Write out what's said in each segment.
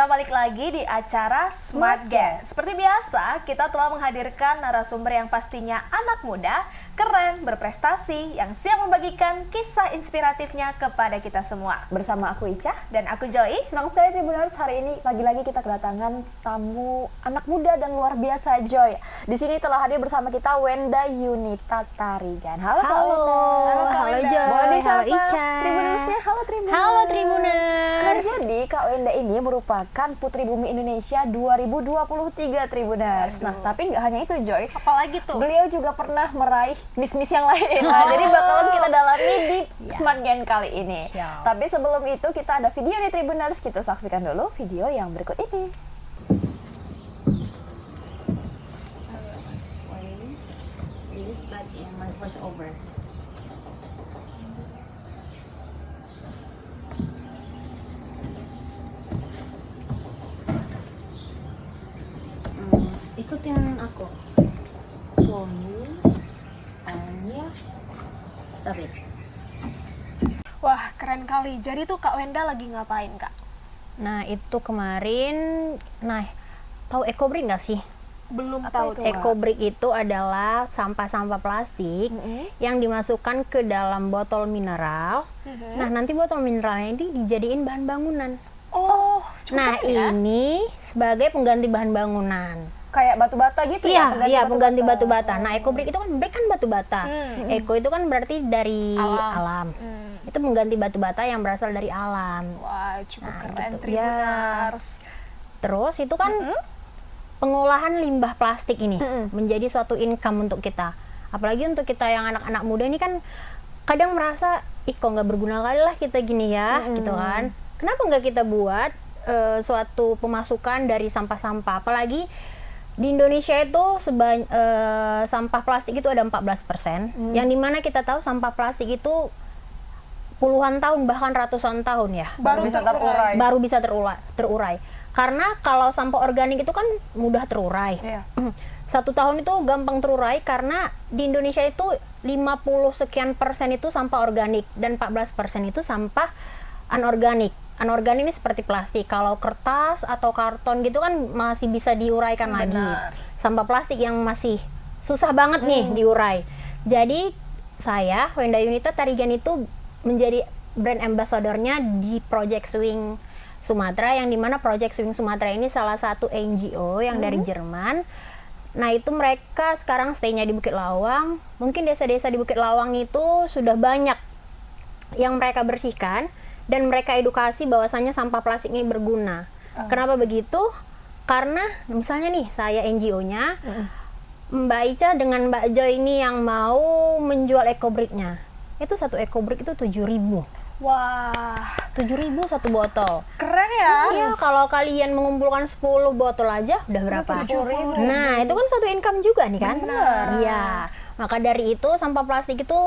Kita balik lagi di acara Smart Gen. Seperti biasa, kita telah menghadirkan narasumber yang pastinya anak muda, keren, berprestasi, yang siap membagikan kisah inspiratifnya kepada kita semua. Bersama aku Ica Dan aku Joy. Senang sekali Tribuners, hari ini lagi-lagi kita kedatangan tamu anak muda dan luar biasa, Joy. Di sini telah hadir bersama kita Wenda Yunita Tarigan. Halo Kak Wenda. Halo Joy. Boleh Halo disapa Ica. Tribunersnya. Halo Tribuners. Halo Tribuners. Nah, jadi Kak Wenda ini merupakan Putri Bumi Indonesia 2023 Tribuners. Nah, tapi nggak hanya itu, Joy. Apalagi tuh? Beliau juga pernah meraih miss-miss yang lain. Nah, jadi bakalan kita dalami di Smart Gen kali ini. Siap. Tapi sebelum itu kita ada video nih Tribuners. Kita saksikan dulu video yang berikut ini. This but in my first over. Ikutin aku. Slowly and yeah, stop it. Wah, keren kali. Jadi tuh Kak Wenda lagi ngapain, Kak? Nah itu kemarin, tahu EcoBrick nggak sih? Belum Apa tahu itu, tuh. Kak? EcoBrick itu adalah sampah-sampah plastik yang dimasukkan ke dalam botol mineral. Nah nanti botol mineralnya ini dijadiin bahan bangunan. Oh, cukup Nah ya? ini sebagai pengganti bahan bangunan. Kayak batu bata gitu ya? Iya, pengganti batu bata. Nah, EcoBrick itu kan brick kan batu bata. Eco itu kan berarti dari alam. Itu mengganti batu bata yang berasal dari alam. Wah, cukup Nah, keren gitu. Tribuners. Terus itu kan pengolahan limbah plastik ini menjadi suatu income untuk kita. Apalagi untuk kita yang anak-anak muda ini kan kadang merasa, ih kok nggak berguna kali lah kita gini ya, gitu kan. Kenapa nggak kita buat suatu pemasukan dari sampah-sampah? Apalagi di Indonesia itu sampah plastik itu ada 14%, yang dimana kita tahu sampah plastik itu puluhan tahun bahkan ratusan tahun ya Baru bisa terurai. baru bisa terurai. Karena kalau sampah organik itu kan mudah terurai. Iya. 1 tahun itu gampang terurai karena di Indonesia itu 50 sekian persen itu sampah organik dan 14% itu sampah anorganik. Anorganik ini seperti plastik. Kalau kertas atau karton gitu kan masih bisa diuraikan lagi. Sampah plastik yang masih susah banget nih diurai. Jadi saya Wenda Yunita Tarigan itu menjadi brand ambassador-nya di Project Swing Sumatera, yang dimana Project Swing Sumatera ini salah satu NGO yang dari Jerman. Nah itu mereka sekarang stay-nya di Bukit Lawang. Mungkin desa-desa di Bukit Lawang itu sudah banyak yang mereka bersihkan dan mereka edukasi bahwasannya sampah plastik ini berguna. Kenapa begitu? Karena misalnya nih saya NGO-nya, Mbak Ica dengan Mbak Joy ini yang mau menjual EcoBrick-nya. Itu satu EcoBrick itu 7.000. Wah, 7.000 satu botol. keren ya. Iya, kalau kalian mengumpulkan 10 botol aja udah berapa? 70.000. Nah, itu kan suatu income juga nih kan? Benar. Iya. Maka dari itu sampah plastik itu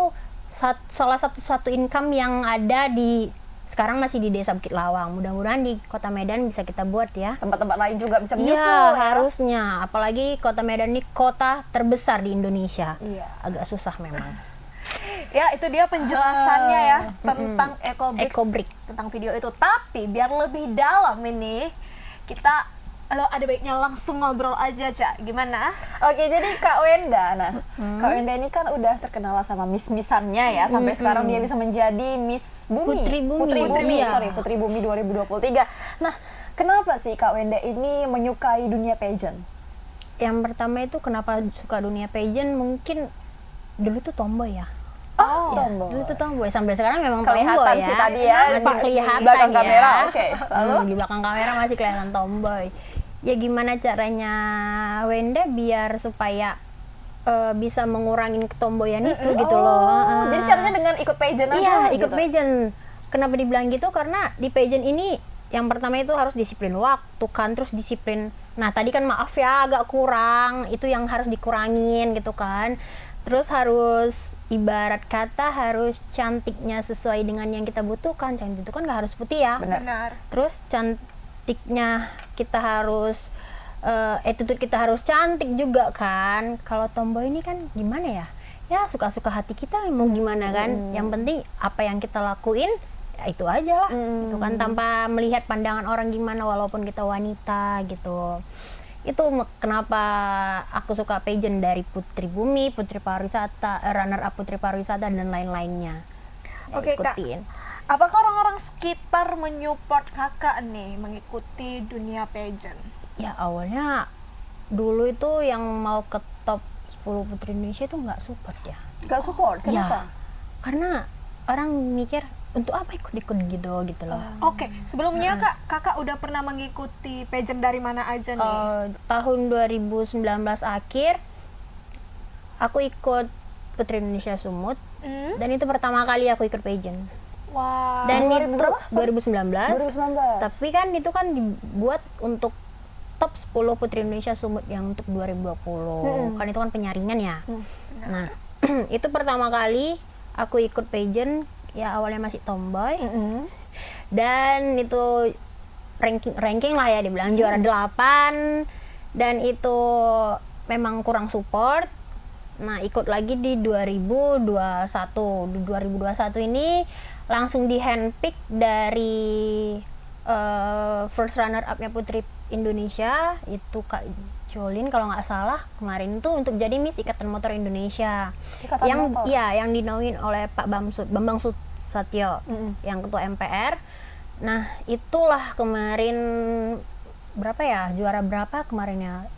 salah satu income yang ada di sekarang masih di Desa Bukit Lawang. Mudah-mudahan di Kota Medan bisa kita buat ya. Tempat-tempat lain juga bisa menyusul Iya, ya. harusnya. Apalagi Kota Medan ini kota terbesar di Indonesia. Iya. Agak susah memang. Ya, itu dia penjelasannya ya tentang EcoBrick. tentang video itu. Tapi biar lebih dalam ini, kita ada baiknya langsung ngobrol aja, Cak. Gimana? Oke, jadi Kak Wenda, Kak Wenda ini kan udah terkenal sama miss-missannya ya, sampai sekarang dia bisa menjadi Miss Bumi. Putri Bumi, ya. Putri Bumi 2023. Nah, kenapa sih Kak Wenda ini menyukai dunia pageant? Yang pertama itu kenapa suka dunia pageant, mungkin dulu tuh tomboy ya. Oh, Ya, tomboy. dulu tuh tomboy, sampai sekarang memang Kelihatan tomboy ya. sih tadi ya, masih kelihatan belakang ya. kamera, oke. Lalu? Di belakang kamera masih kelihatan tomboy. Ya gimana caranya Wenda biar supaya bisa mengurangin ketomboyan itu gitu loh. Jadi caranya dengan ikut pageant aja. Iya, ikut gitu? pageant. Kenapa dibilang gitu? Karena di pageant ini yang pertama itu harus disiplin waktu kan, terus disiplin. Nah, tadi kan maaf ya agak kurang, itu yang harus dikurangin gitu kan. Terus harus ibarat kata harus cantiknya sesuai dengan yang kita butuhkan. Cantik itu kan nggak harus putih ya. Benar. Terus cantiknya kita harus attitude kita harus cantik juga kan. Kalau tomboy ini kan gimana ya? Ya suka-suka hati kita mau gimana kan. Yang penting apa yang kita lakuin itu aja lah gitu kan, tanpa melihat pandangan orang gimana walaupun kita wanita gitu. Itu kenapa aku suka pageant dari Putri Bumi, Putri Pariwisata, runner up Putri Pariwisata dan lain-lainnya. Ya, Oke, Kak. ikutin. Apakah orang-orang sekitar menyupport kakak nih mengikuti dunia pageant? Ya awalnya dulu itu yang mau ke top 10 Putri Indonesia itu nggak support ya. Gak support, kenapa? Ya, karena orang mikir untuk apa ikut-ikut gitu loh. Oke, sebelumnya kakak udah pernah mengikuti pageant dari mana aja nih? Tahun 2019 akhir aku ikut Putri Indonesia Sumut dan itu pertama kali aku ikut pageant. Wah. Dan 2000 itu berapa? 2019. 2019. Tapi kan itu kan dibuat untuk top 10 Putri Indonesia Sumut yang untuk 2020. Kan itu kan penyaringan ya. Nah, itu pertama kali aku ikut pageant, ya awalnya masih tomboy. Dan itu ranking lah ya, dibilang juara 8, dan itu memang kurang support. Nah, ikut lagi di 2021. Di 2021 ini langsung di handpick dari first runner up-nya Putri Indonesia, itu Kak Jolin kalau nggak salah kemarin itu, untuk jadi Miss Ikatan Motor Indonesia. Ikatan Motor? Ya, yang dinaungin oleh Pak Bambang Susatyo, yang ketua MPR. Nah, itulah kemarin berapa ya, juara berapa kemarinnya,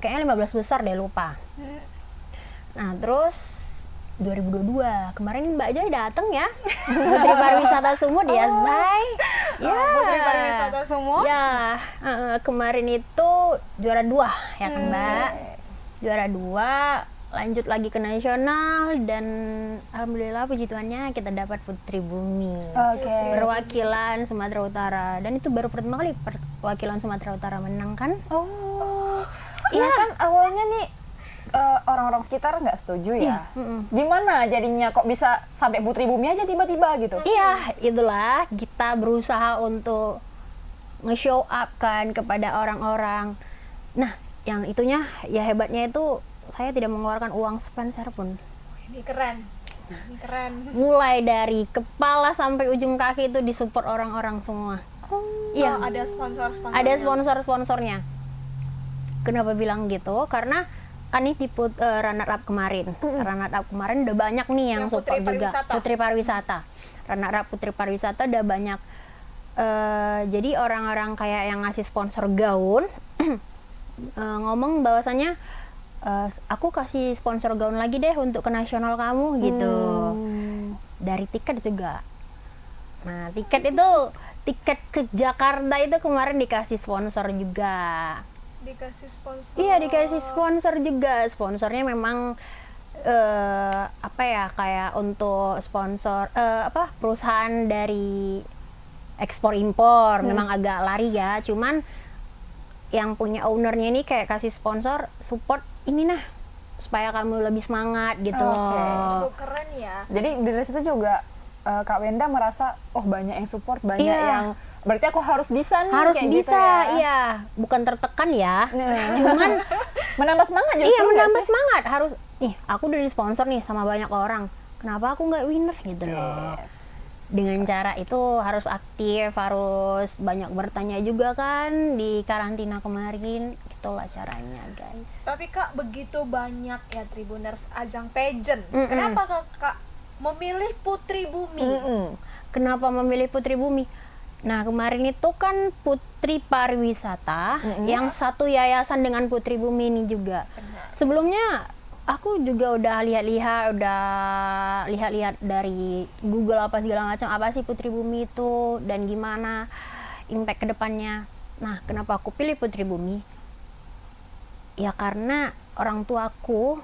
kayaknya 15 besar deh, lupa. Nah, terus 2022 kemarin Mbak Joy dateng ya, Putri Pariwisata Sumut ya, Zai. Ya, Putri Pariwisata Sumut. ya, kemarin itu juara 2 ya kan Mbak, juara 2, lanjut lagi ke nasional, dan alhamdulillah puji Tuhannya kita dapat Putri Bumi. Perwakilan Sumatera Utara, dan itu baru pertama kali perwakilan Sumatera Utara menang kan. Iya kan awalnya nih orang-orang sekitar nggak setuju ya. Gimana jadinya kok bisa sampai Putri Bumi aja tiba-tiba gitu? Iya, itulah kita berusaha untuk nge-show up kan kepada orang-orang. Nah, yang itunya ya hebatnya itu saya tidak mengeluarkan uang sepeser pun. Ini keren. Ini keren. Mulai dari kepala sampai ujung kaki itu disupport orang-orang semua. Iya, Ada sponsor-sponsornya. ada sponsor-sponsornya. Kenapa bilang gitu? Karena kan ini di runner up kemarin. Runner up kemarin udah banyak nih yang support Putri juga. Pariwisata. Putri Pariwisata. Runner up Putri Pariwisata udah banyak. Jadi orang-orang kayak yang ngasih sponsor gaun ngomong bahwasannya aku kasih sponsor gaun lagi deh untuk ke nasional kamu gitu. Dari tiket juga. Nah, tiket ke Jakarta itu kemarin dikasih sponsor juga. Dikasih sponsor. Iya, dikasih sponsor juga. Sponsornya memang apa ya, kayak untuk sponsor perusahaan dari ekspor impor, memang agak lari ya. Cuman yang punya ownernya ini kayak kasih sponsor, support ini nah supaya kamu lebih semangat gitu. Cukup keren ya. Jadi dari situ juga Kak Wenda merasa oh banyak yang support, banyak Iya. yang berarti aku harus bisa nih Harus kayak bisa, gitu ya. iya. Bukan tertekan ya. Nah. Cuman Menambah semangat justru. iya, nggak menambah sih? semangat. Harus nih, aku udah di sponsor nih sama banyak orang. Kenapa aku nggak winner gitu loh. Dengan cara itu harus aktif, harus banyak bertanya juga kan di karantina kemarin. Itulah caranya, guys. Tapi Kak, begitu banyak ya Tribuners ajang pageant. Kenapa Kak memilih Putri Bumi? Kenapa memilih Putri Bumi? Nah, kemarin itu kan Putri Pariwisata yang satu yayasan dengan Putri Bumi ini juga. Sebelumnya aku juga udah lihat-lihat dari Google apa segala macam, apa sih Putri Bumi itu dan gimana impact kedepannya. Nah, kenapa aku pilih Putri Bumi? Ya karena orang tuaku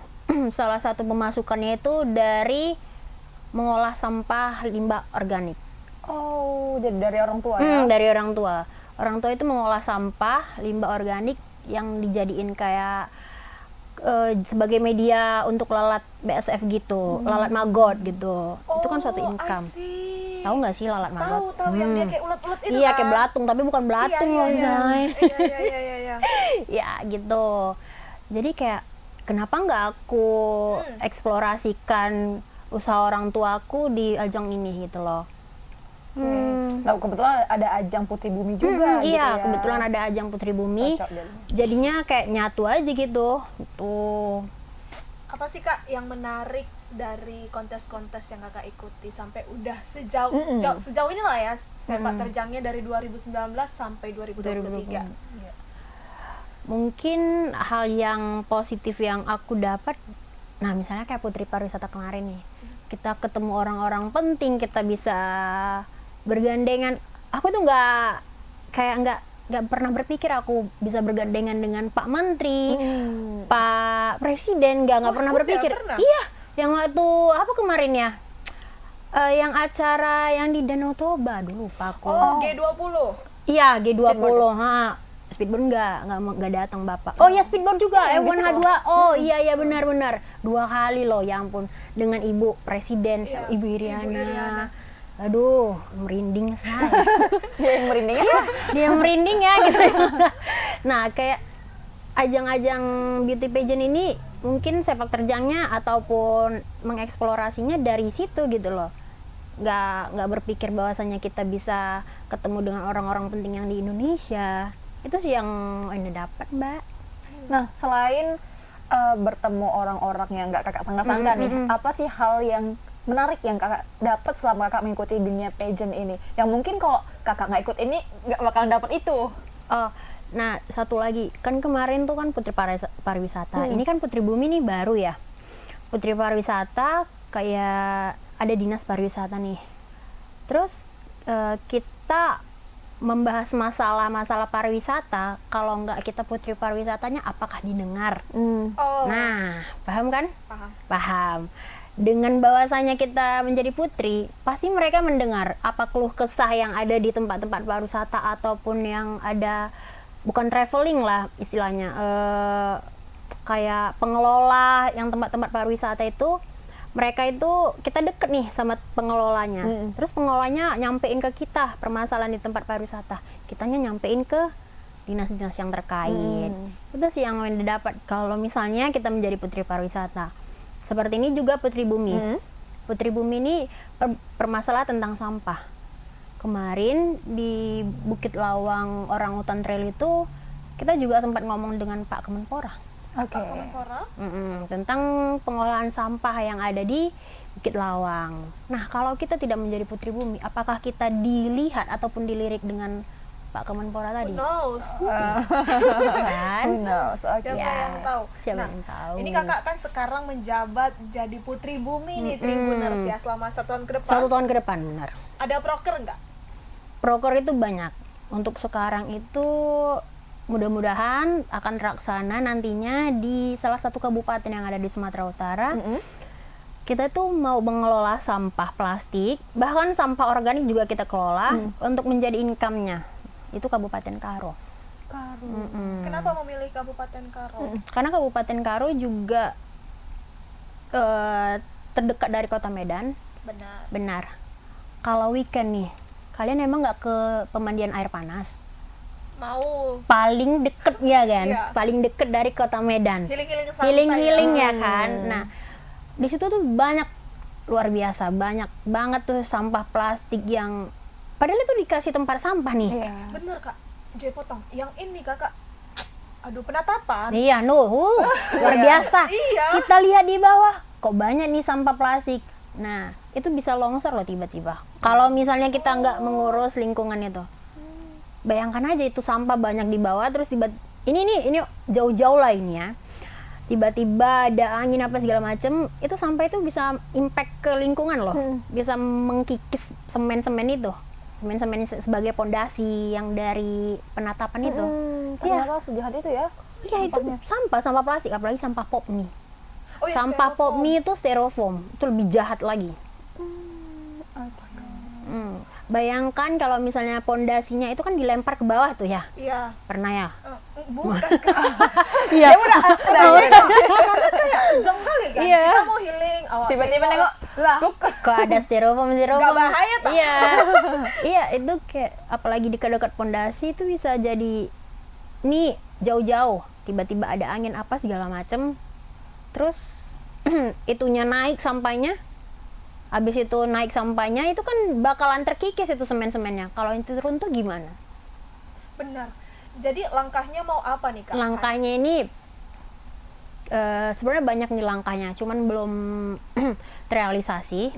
salah satu pemasukannya itu dari mengolah sampah limbah organik. Oh, jadi dari orang tua ya? Dari orang tua. Orang tua itu mengolah sampah limbah organik yang dijadiin kayak sebagai media untuk lalat BSF gitu, lalat maggot gitu. Itu kan suatu income. Tahu nggak sih lalat maggot? Tahu yang dia kayak ulet-ulet itu Iya, kan? kayak belatung, tapi bukan belatung loh, Zai. Iya. Ya gitu. Jadi kayak kenapa nggak aku eksplorasikan usaha orang tuaku di ajang ini gitu loh. Nah, kebetulan ada ajang Putri Bumi juga gitu Iya, ya. kebetulan ada ajang Putri Bumi. Cocok jadinya. Jadinya kayak nyatu aja gitu. Tuh. Apa sih Kak yang menarik dari kontes-kontes yang Kakak ikuti sampai udah sejauh ini lah ya sepak terjangnya dari 2019 sampai 2023. Mungkin hal yang positif yang aku dapat, nah misalnya kayak Putri Pariwisata kemarin nih, kita ketemu orang-orang penting, kita bisa bergandengan. Aku tuh nggak pernah berpikir aku bisa bergandengan dengan Pak Menteri, Pak Presiden, nggak pernah berpikir. pernah? Iya, yang waktu apa kemarin ya, yang acara yang di Danau Toba dulu Pak aku. Oh, G20. Iya, G20. Speedboat nggak datang Bapak. Oh ya, speedboat juga, F1H2. Oh iya benar-benar. 2 kali loh, ya ampun. Dengan Ibu Presiden, Iya, Ibu Iriana. Aduh, merinding saya. Dia yang merinding ya. Dia merinding ya gitu. Nah, kayak ajang-ajang beauty pageant ini mungkin sepak terjangnya ataupun mengeksplorasinya dari situ gitu loh. Nggak berpikir bahwasanya kita bisa ketemu dengan orang-orang penting yang di Indonesia. Itu sih yang ini dapat, Mbak. Nah, selain bertemu orang-orang yang nggak kakak sangka-sangka nih, apa sih hal yang menarik yang kakak dapat selama kakak mengikuti dunia pageant ini? Yang mungkin kalau kakak nggak ikut ini nggak bakalan dapat itu. Oh, nah satu lagi, kan kemarin tuh kan Putri Pariwisata. Ini kan Putri Bumi nih baru ya. Putri Pariwisata kayak ada dinas pariwisata nih. Terus kita membahas masalah pariwisata, kalau nggak kita Putri Pariwisatanya apakah didengar? Oh, Nah, paham kan? paham. Paham. Dengan bahwasanya kita menjadi putri, pasti mereka mendengar apa keluh kesah yang ada di tempat-tempat pariwisata ataupun yang ada, bukan traveling lah istilahnya, kayak pengelola yang tempat-tempat pariwisata itu, mereka itu kita deket nih sama pengelolanya. Terus pengelolanya nyampein ke kita permasalahan di tempat pariwisata, kitanya nyampein ke dinas-dinas yang terkait. Itu sih yang dapat kalau misalnya kita menjadi Putri Pariwisata. Seperti ini juga Putri Bumi. Putri Bumi ini permasalahan tentang sampah. Kemarin di Bukit Lawang Orangutan Trail itu kita juga sempat ngomong dengan Pak Kemenpora. Oke. Kemenpora. Tentang pengolahan sampah yang ada di Bukit Lawang. Nah, kalau kita tidak menjadi Putri Bumi, apakah kita dilihat ataupun dilirik dengan Pak Kemenpora tadi? Who knows? Kan? Who knows? Oke. Siapa yang tahu? Siapa Nah, yang tahu? ini kakak kan sekarang menjabat jadi Putri Bumi nih, Tribuners ya, selama 1 tahun ke depan. 1 tahun ke depan, benar. Ada proker nggak? Proker itu banyak. Untuk sekarang itu mudah-mudahan akan terlaksana nantinya di salah satu kabupaten yang ada di Sumatera Utara. Kita tuh mau mengelola sampah plastik, bahkan sampah organik juga kita kelola untuk menjadi income-nya. Itu Kabupaten Karo. Kenapa memilih Kabupaten Karo? Karena Kabupaten Karo juga terdekat dari Kota Medan. Benar. Benar. Kalau weekend nih, kalian emang nggak ke pemandian air panas? Mau Paling deket ya kan? Iya. Paling deket dari Kota Medan. healing-healing santai. Healing-healing ya kan? Nah, di situ tuh banyak, luar biasa, banyak banget tuh sampah plastik yang padahal itu dikasih tempat sampah nih. Iya. Bener kak, Joy potong. Yang ini kakak, aduh penatapan. Iya, luar biasa. Iya. Kita lihat di bawah, kok banyak nih sampah plastik. Nah, itu bisa longsor loh tiba-tiba. Kalau misalnya kita nggak mengurus lingkungan itu. Bayangkan aja itu sampah banyak di bawah, terus ini jauh-jauh lah ini ya. Tiba-tiba ada angin apa segala macem, itu sampah itu bisa impact ke lingkungan loh. Bisa mengkikis semen-semen itu. Semen-semen sebagai pondasi yang dari penatapan itu. Ternyata sejahat itu ya. Iya, itu sampah plastik, apalagi sampah pop mie. Oh, ya, Sampah styrofoam. pop mie itu styrofoam, itu lebih jahat lagi. Bayangkan kalau misalnya pondasinya itu kan dilempar ke bawah tuh ya. Iya. Pernah ya? Bukan kak. Iya. Karena kayak zong kali kan. Iya. Kita mau healing. awak Tiba-tiba nengok, lah. Kok ada styrofoam? Nggak bahaya tak? Iya. Iya, itu kayak apalagi dekat-dekat pondasi itu bisa jadi nih jauh-jauh tiba-tiba ada angin apa segala macem. Terus itunya naik sampahnya. habis itu naik sampahnya itu kan bakalan terkikis itu semen-semennya. Kalau itu turun tuh gimana? Benar. Jadi langkahnya mau apa nih Kak? Langkahnya ini sebenarnya banyak nih langkahnya, cuman belum terrealisasi.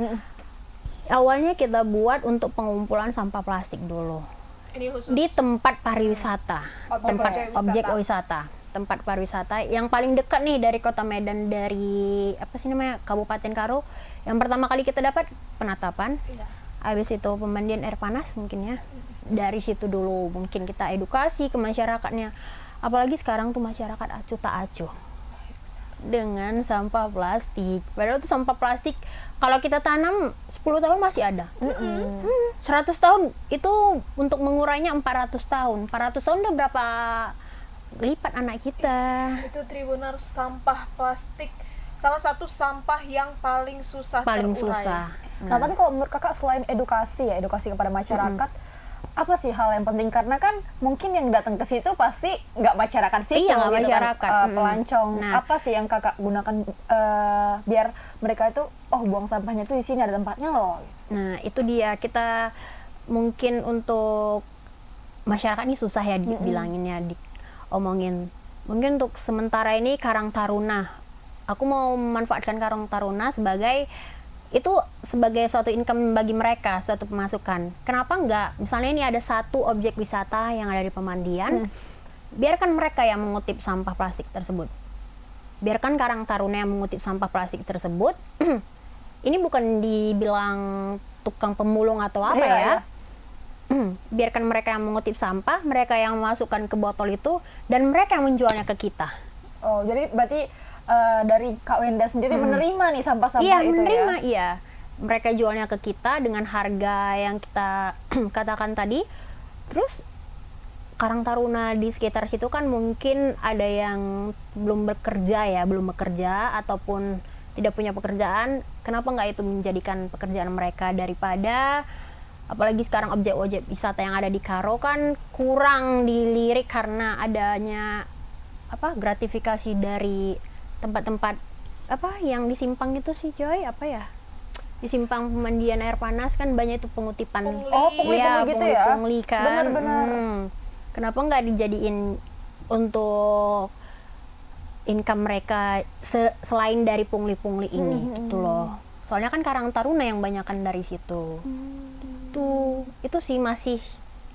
Awalnya kita buat untuk pengumpulan sampah plastik dulu Ini khusus di tempat pariwisata, objek wisata. wisata, tempat pariwisata yang paling dekat nih dari Kota Medan, dari apa sih namanya, Kabupaten Karo. Yang pertama kali kita dapat penatapan, Iya. habis itu pemandian air panas mungkin ya. Dari situ dulu mungkin kita edukasi ke masyarakatnya. Apalagi sekarang tuh masyarakat acuh tak acuh dengan sampah plastik. Padahal tuh sampah plastik kalau kita tanam 10 tahun masih ada. 100 tahun itu untuk mengurainya 400 tahun. 400 tahun udah berapa lipat anak kita. Itu Tribuners, sampah plastik salah satu sampah yang paling susah Paling terurai. susah. Nah, tapi kalau menurut kakak selain edukasi ya, edukasi kepada masyarakat, apa sih hal yang penting? Karena kan mungkin yang datang ke situ pasti nggak masyarakat situ, Iya, nggak gitu masyarakat. kan, pelancong. Nah. Apa sih yang kakak gunakan biar mereka itu, oh buang sampahnya tuh di sini ada tempatnya loh. Nah, itu dia, kita mungkin untuk masyarakat ini susah ya dibilanginnya, diomongin. Mungkin untuk sementara ini Karang Taruna, aku mau memanfaatkan Karang Taruna sebagai suatu income bagi mereka, suatu pemasukan. Kenapa enggak? Misalnya ini ada satu objek wisata yang ada di pemandian, biarkan mereka yang mengutip sampah plastik tersebut. Biarkan Karang Taruna yang mengutip sampah plastik tersebut. Ini bukan dibilang tukang pemulung atau apa Iya, ya. iya. Biarkan mereka yang mengutip sampah, mereka yang memasukkan ke botol itu, dan mereka yang menjualnya ke kita. Oh, jadi berarti dari Kak Wenda sendiri menerima nih sampah-sampah Iya, itu menerima, ya? iya. Mereka jualnya ke kita dengan harga yang kita katakan tadi. Terus Karang Taruna di sekitar situ kan mungkin ada yang belum bekerja ataupun tidak punya pekerjaan. Kenapa nggak itu menjadikan pekerjaan mereka, daripada apalagi sekarang objek-objek wisata yang ada di Karo kan kurang dilirik karena adanya gratifikasi dari tempat-tempat yang di simpang itu sih Joy, di simpang pemandian air panas kan banyak itu pengutipan. Pungli. Oh, pungli-pungli gitu ya? Pungli kan. Benar-benar. Kenapa nggak dijadiin untuk income mereka selain dari pungli-pungli ini gitu loh. Soalnya kan Karang Taruna yang banyakan dari situ. Itu sih masih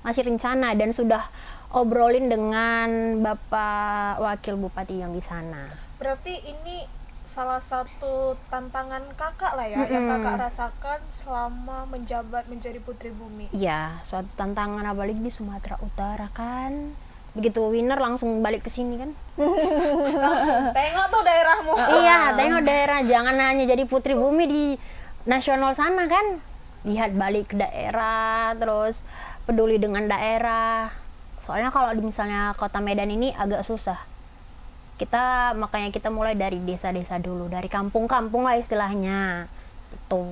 rencana, dan sudah obrolin dengan Bapak Wakil Bupati yang di sana. Berarti ini salah satu tantangan kakak lah ya, yang kakak rasakan selama menjabat menjadi Putri Bumi. Iya, suatu tantangan apalagi di Sumatera Utara kan. Begitu winner langsung balik ke sini kan. Tengok tuh daerahmu. Iya, tengok daerah, jangan hanya jadi Putri Bumi di nasional sana kan. Lihat balik ke daerah, terus peduli dengan daerah. Soalnya kalau misalnya Kota Medan ini agak susah. Makanya kita mulai dari desa-desa dulu, dari kampung-kampung lah istilahnya. Itu.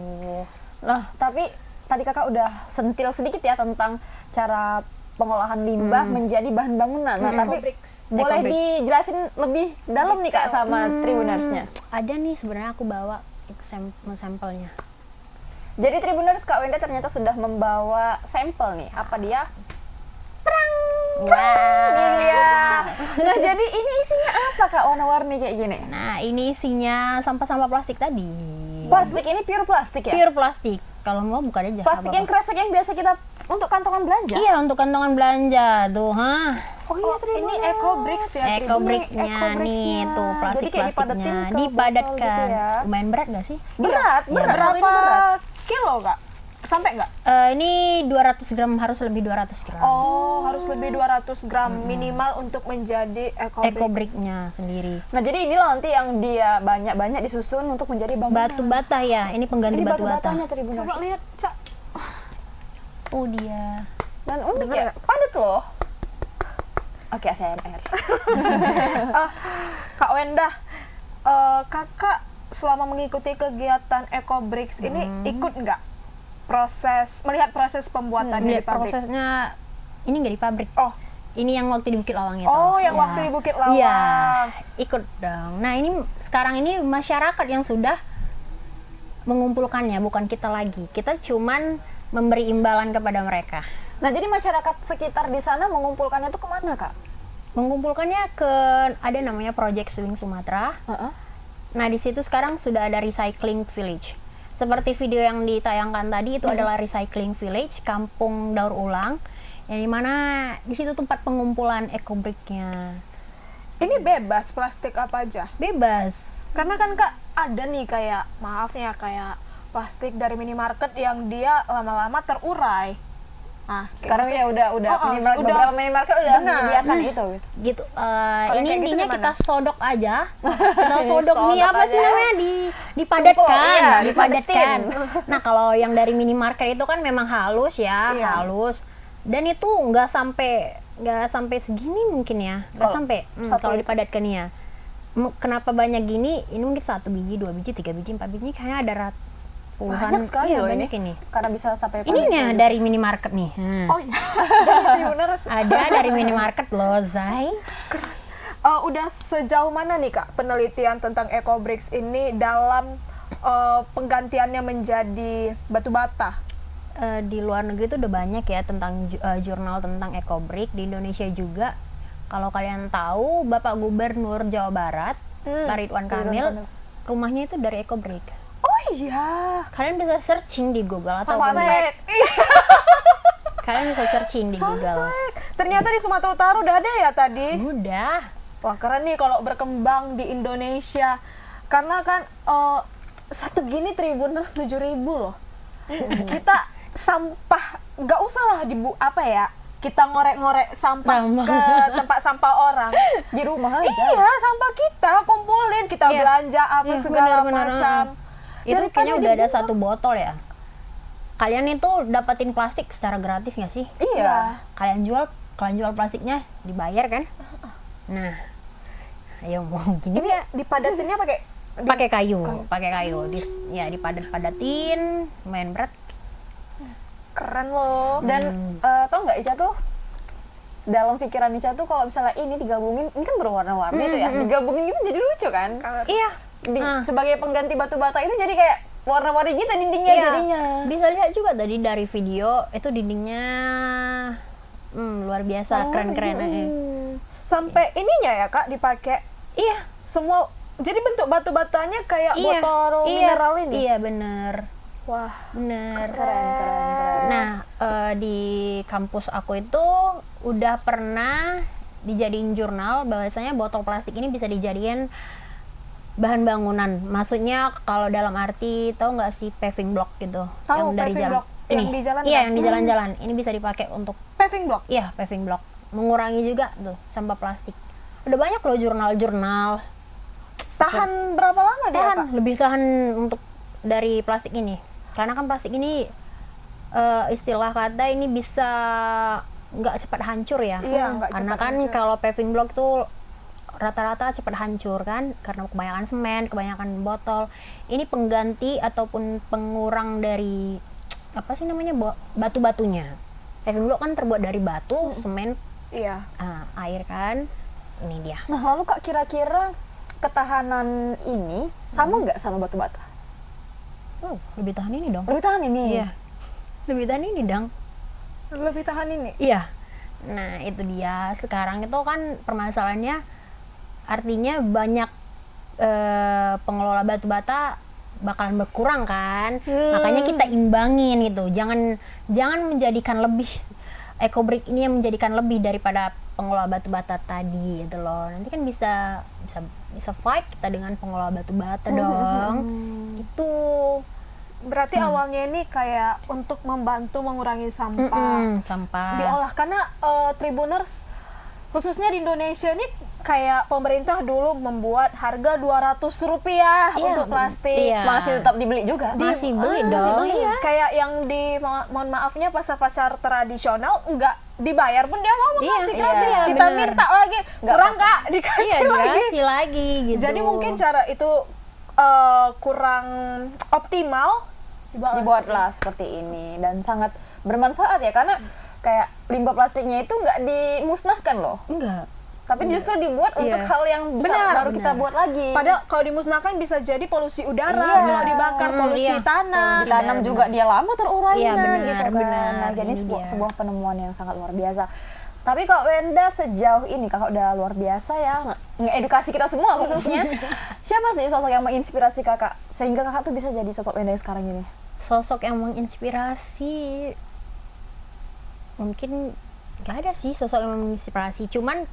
Nah, tapi tadi kakak udah sentil sedikit ya tentang cara pengolahan limbah menjadi bahan bangunan. Nah, tapi Ecobricks. boleh Ecobrick. dijelasin lebih dalam nih Kak sama Tribunersnya. Ada nih sebenarnya aku bawa sampelnya. Jadi Tribuners, Kak Wenda ternyata sudah membawa sampel nih. Apa dia? Wah. Iya. Nah, jadi ini isinya apa Kak, warna-warni kayak gini? Nah, ini isinya sampah-sampah plastik tadi. Plastik ini pure plastik ya? Pure plastik. Kalau mau buka aja. Plastik yang kresek yang biasa kita untuk kantongan belanja? Iya, untuk kantongan belanja tuh, Oh iya, Ini Ecobricks ya. Ecobricks-nya Ecobricks-nya. nih, tuh Jadi plastik kayak dipadetin plastiknya ke botol dipadatkan. gitu ya? Lumayan berat nggak sih? Berat, Iya. berat. Soal ini Berapa berat. kilo Kak? Sampai nggak? Ini 200 gram, harus lebih 200 gram. Oh, harus lebih 200 gram minimal untuk menjadi Ecobricks. Ecobrick-nya sendiri. Nah, jadi inilah nanti yang dia banyak-banyak disusun untuk menjadi bangunan. Batu bata ya, ini pengganti Ini batu bata. batu-batanya Tribuners. Coba lihat, Cak. Oh dia. Dan unik Denger ya, nggak? padat loh. Oke, ASMR. Kak Wenda, kakak selama mengikuti kegiatan Ecobricks ini ikut nggak melihat proses pembuatannya di Lihat pabrik? prosesnya, ini nggak di pabrik. Oh, Ini yang waktu di Bukit Lawang itu. oh yang Ya. waktu di Bukit Lawang. Iya, ikut dong. Nah ini sekarang ini masyarakat yang sudah mengumpulkannya, bukan kita lagi. Kita cuman memberi imbalan kepada mereka. Nah, jadi masyarakat sekitar di sana mengumpulkannya itu kemana, Kak? Mengumpulkannya ke ada namanya Project Swing Sumatera. Nah, di situ sekarang sudah ada recycling village. Seperti video yang ditayangkan tadi itu adalah recycling village, kampung daur ulang, yang dimana di situ tempat pengumpulan ecobrick-nya. Ini bebas plastik apa aja? Bebas. Karena kan Kak ada nih kayak maaf ya kayak plastik dari minimarket yang dia lama-lama terurai. Nah, Sekarang ya udah udah beberapa minimarket udah benar. menyediakan itu. Gitu. yang Ini kayak gitu intinya gimana? kita sodok aja. Kita sodok nih Sodok apa sih aja. namanya dipadatkan, Tumpuk, iya, dipadatkan. Nah, kalau yang dari minimarket itu kan memang halus ya, Iya. halus. Dan itu nggak sampai segini mungkin ya, nggak Kalau sampai satu kalau itu. dipadatkan ya. Kenapa banyak gini? Ini mungkin 1 biji, 2 biji, 3 biji, 4 biji, kayaknya ada puluhan. Banyak sekali Iya, loh banyak ini. Karena bisa sampai Ini nih dari minimarket nih. Oh iya. Tribuners. Ada dari minimarket loh, Zai. Udah sejauh mana nih Kak penelitian tentang ecobricks ini dalam penggantiannya menjadi batu bata? Di luar negeri itu udah banyak ya tentang jurnal tentang ecobrick. Di Indonesia juga, kalau kalian tahu, Bapak Gubernur Jawa Barat, Pak Ridwan Kamil, rumahnya itu dari ecobrick. Oh iya. Kalian bisa searching di Google atau kalian bisa searching di Google. Ternyata di Sumatera Utara udah ada ya tadi. Udah. Wah keren nih kalau berkembang di Indonesia. Karena kan satu gini Tribuners 7.000 loh. Kita sampah nggak usah lah kita ngorek-ngorek sampah Sampah. ke tempat sampah orang. di rumah aja. Iya, sampah kita kumpulin, kita Iya. belanja apa Iya, segala benar-benar. macam. Itu Daripada kayaknya udah ada dibuang. 1 botol ya. Kalian itu dapatin plastik secara gratis nggak sih? Iya. Kalian jual plastiknya dibayar kan? Nah, ayo mau gini Ini ya? dipadatinnya pakai Pakai kayu. Ya dipadat-padatin, lumayan berat. keren loh. Dan tau nggak Ica tuh, dalam pikiran Ica tuh kalau misalnya ini digabungin, ini kan berwarna-warni tuh ya, digabungin itu jadi lucu kan? Iya. Sebagai pengganti batu bata itu jadi kayak warna-warni gitu dindingnya Iya. jadinya. Bisa lihat juga tadi dari video itu dindingnya luar biasa, keren-keren. Sampai ininya ya Kak dipakai Iya. semua. Jadi bentuk batu-batanya kayak Iya. botol Iya. mineral ini. Iya bener. Wah, Bener. Keren. Nah, di kampus aku itu udah pernah dijadiin jurnal bahwasanya botol plastik ini bisa dijadiin bahan bangunan. Maksudnya kalau dalam arti, tahu nggak sih paving block gitu? Tahu, paving block. Yang di jalan Iya, kan? yang di jalan-jalan. Ini bisa dipakai untuk paving block. iya, paving block. Mengurangi juga tuh sampah plastik. Udah banyak loh jurnal-jurnal. Tahan berapa lama dia Kak? Lebih tahan untuk dari plastik ini. Karena kan plastik ini istilah kata ini bisa nggak cepat hancur ya. Iya, nggak Karena cepat kan hancur. kalau paving block tuh rata-rata cepat hancur kan karena kebanyakan semen, kebanyakan botol. Ini pengganti ataupun pengurang dari apa sih namanya batu-batunya. Paving block kan terbuat dari batu, semen, Iya. air kan. Ini dia. Nah lalu Kak, kira-kira ketahanan ini sama nggak sama batu bata? Lebih tahan ini dong. Lebih tahan ini? Iya. Lebih tahan ini dong. Lebih tahan ini. Iya. Nah, itu dia. Sekarang itu kan permasalahannya artinya banyak pengelola batu bata bakalan berkurang kan. Makanya kita imbangin gitu. Jangan menjadikan lebih ecobrick ini yang menjadikan lebih daripada pengelola batu bata tadi gitu loh. Nanti kan bisa fight kita dengan pengelola batu bata dong. Itu Berarti awalnya ini kayak untuk membantu mengurangi sampah. sampah. Diolah karena Tribuners khususnya di Indonesia ini kayak pemerintah dulu membuat harga Rp200 Iya, untuk plastik. iya. Masih tetap dibeli juga? Masih beli Masih dong. beli. Iya. Kayak yang di mohon maafnya pasar-pasar tradisional nggak dibayar pun dia mau Iya, ngasih iya, gratis. iya, Kita bener. minta lagi, Nggak kurang apa-apa. nggak dikasih Iya, lagi. dikasih lagi gitu. Jadi mungkin cara itu kurang optimal. Dibuatlah seperti ini dan sangat bermanfaat ya, karena kayak limbah plastiknya itu nggak dimusnahkan loh. enggak. Tapi justru dibuat untuk hal yang besar Benar, baru kita buat lagi. Padahal kalau dimusnahkan bisa jadi polusi udara, Iya. kalau dibakar polusi Iya. tanah. Ditanam juga dia lama terurainya Iya, benar, gitu kan. benar. Nah, jadi Ini sebuah, dia. sebuah penemuan yang sangat luar biasa. Tapi Kak Wenda sejauh ini Kakak udah luar biasa ya ngedukasi kita semua khususnya. Siapa sih sosok yang menginspirasi Kakak sehingga Kakak tuh bisa jadi sosok Wenda yang sekarang ini? Sosok yang menginspirasi mungkin gak ada sih sosok yang menginspirasi, cuman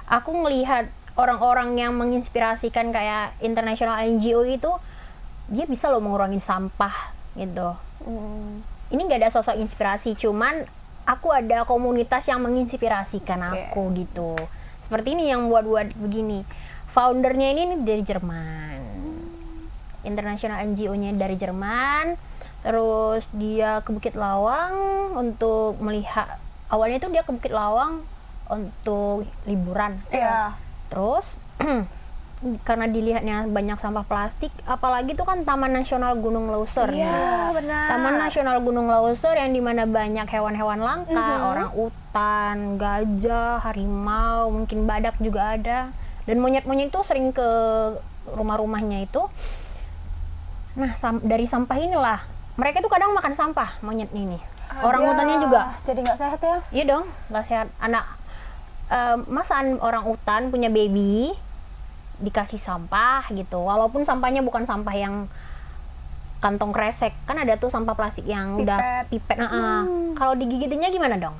aku ngelihat orang-orang yang menginspirasikan kayak international NGO itu dia bisa loh mengurangi sampah gitu. Ini gak ada sosok inspirasi, cuman aku ada komunitas yang menginspirasikan aku gitu. Seperti ini yang buat-buat begini. Foundernya ini dari Jerman, international NGO-nya dari Jerman. Terus dia ke Bukit Lawang untuk melihat, awalnya itu dia ke Bukit Lawang untuk liburan. Iya. Terus karena dilihatnya banyak sampah plastik, apalagi itu kan Taman Nasional Gunung Leuser. Iya, benar. Taman Nasional Gunung Leuser yang dimana banyak hewan-hewan langka, orang utan, gajah, harimau, mungkin badak juga ada. Dan monyet-monyet itu sering ke rumah-rumahnya itu. Nah, dari sampah inilah mereka tuh kadang makan sampah monyet ini. Orang utannya juga. Jadi nggak sehat ya? Iya dong, nggak sehat. Masa orang utan punya baby dikasih sampah gitu, walaupun sampahnya bukan sampah yang kantong kresek, kan ada tuh sampah plastik yang udah pipet. Kalau digigitinnya gimana dong?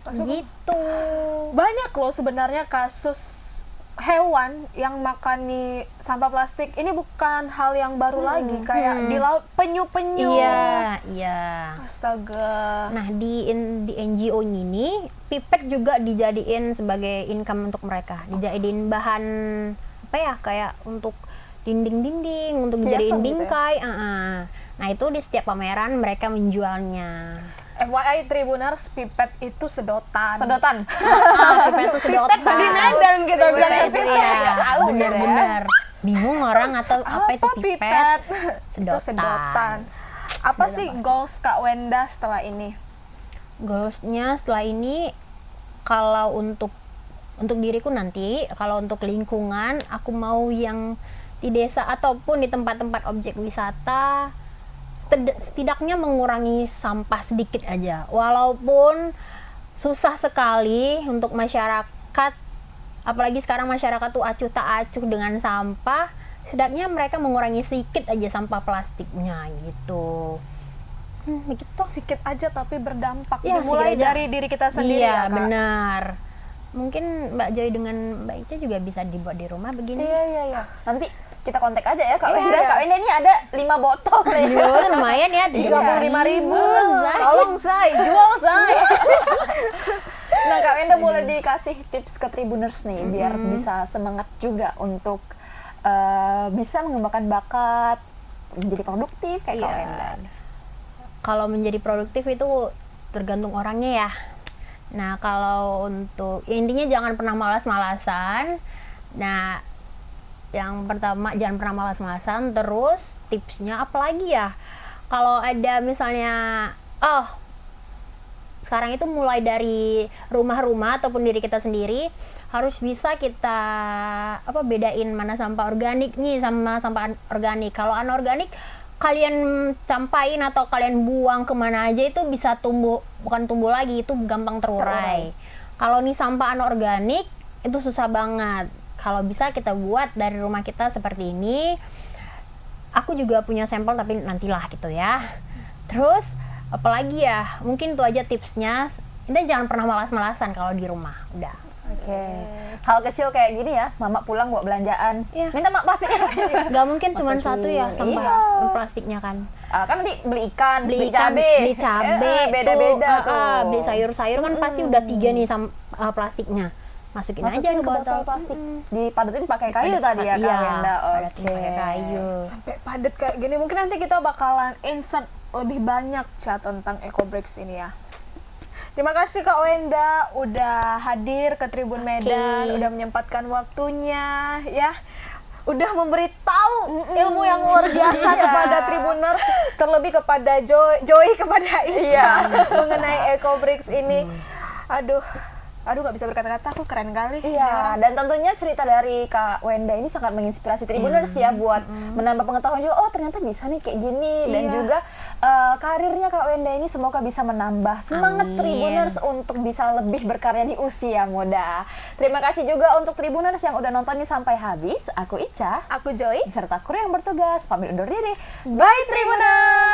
Gitu. Banyak loh sebenarnya kasus hewan yang makani sampah plastik. Ini bukan hal yang baru lagi, kayak di laut penyu-penyu. Iya. Astaga. Nah, di NGO ini pipet juga dijadiin sebagai income untuk mereka, dijadiin bahan apa ya, kayak untuk dinding-dinding, untuk dijadiin Hiasan gitu ya? bingkai. Nah, itu di setiap pameran mereka menjualnya. FYI Tribuners, pipet itu sedotan. Sedotan. Pipet itu sedotan. Di Medan kita bilang Pipet itu pipet. ya, Nggak tahu gitu ya. bener-bener bingung orang atau apa itu pipet. Itu sedotan. Apa sih goals Kak Wenda setelah ini? Goalsnya setelah ini, kalau untuk diriku nanti, kalau untuk lingkungan, aku mau yang di desa ataupun di tempat-tempat objek wisata setidaknya mengurangi sampah sedikit aja, walaupun susah sekali untuk masyarakat, apalagi sekarang masyarakat tuh acuh tak acuh dengan sampah. Setidaknya mereka mengurangi sedikit aja sampah plastiknya gitu. Begitu. Sedikit aja tapi berdampak. Ya, Dimulai sedikit aja. dari diri kita sendiri Iya, ya, Kak? benar. Mungkin Mbak Joy dengan Mbak Ica juga bisa dibuat di rumah begini. Iya. Nanti kita kontak aja ya Kak Wenda. Kak Wenda ini ada 5 botol ya. Jual lumayan ya, 35.000. Zai. Tolong Zai, jual Zai. Nah Kak Wenda boleh dikasih tips ke Tribuners nih biar bisa semangat juga untuk bisa mengembangkan bakat, menjadi produktif kayak Kak Iya. Wenda. Kalau menjadi produktif itu tergantung orangnya ya. Nah, kalau untuk intinya jangan pernah malas-malasan. Nah, yang pertama jangan pernah malas-malasan. Terus tipsnya apa lagi ya? Kalau ada misalnya, sekarang itu mulai dari rumah-rumah ataupun diri kita sendiri harus bisa kita bedain mana sampah organik nih sama sampah organik. Kalau anorganik kalian campain atau kalian buang kemana aja itu bisa bukan tumbuh lagi, itu gampang terurai. Kalau nih sampah anorganik itu susah banget. Kalau bisa kita buat dari rumah kita seperti ini. Aku juga punya sampel tapi nantilah gitu ya. Terus apalagi ya, mungkin itu aja tipsnya. Kita jangan pernah malas-malasan kalau di rumah. Udah. Oke. Hal kecil kayak gini ya, mama pulang bawa belanjaan. Iya. Minta mak plastiknya. Nggak mungkin cuma Masukin. satu ya sampah Iya. plastiknya kan. Kan nanti beli ikan, beli ikan, cabe. beli cabe, Beda-beda tuh. beli sayur-sayur kan pasti udah 3 nih plastiknya. Masukin aja Masukin ke botol plastik. Dipadatin pakai kayu tadi ya Kak Iya, Wenda. padatin pakai kayu. Sampai padat kayak gini. Mungkin nanti kita bakalan insert lebih banyak chat tentang EcoBricks ini ya. Terima kasih Kak Wenda udah hadir ke Tribun Medan, udah menyempatkan waktunya ya. Udah memberitahu ilmu yang luar biasa kepada Tribuners, terlebih kepada Joy kepada Ica mengenai EcoBricks ini. Aduh, aduh nggak bisa berkata-kata, aku keren kali. Iya, dan tentunya cerita dari Kak Wenda ini sangat menginspirasi Tribuners ya buat menambah pengetahuan juga. Oh ternyata bisa nih kayak gini. Dan juga karirnya Kak Wenda ini semoga bisa menambah semangat Amin. Tribuners untuk bisa lebih berkarya di usia muda. Terima kasih juga untuk Tribuners yang udah nonton ini sampai habis. Aku Ica, Aku Joy. beserta kru yang bertugas pamit undur diri. Bye Tribuners.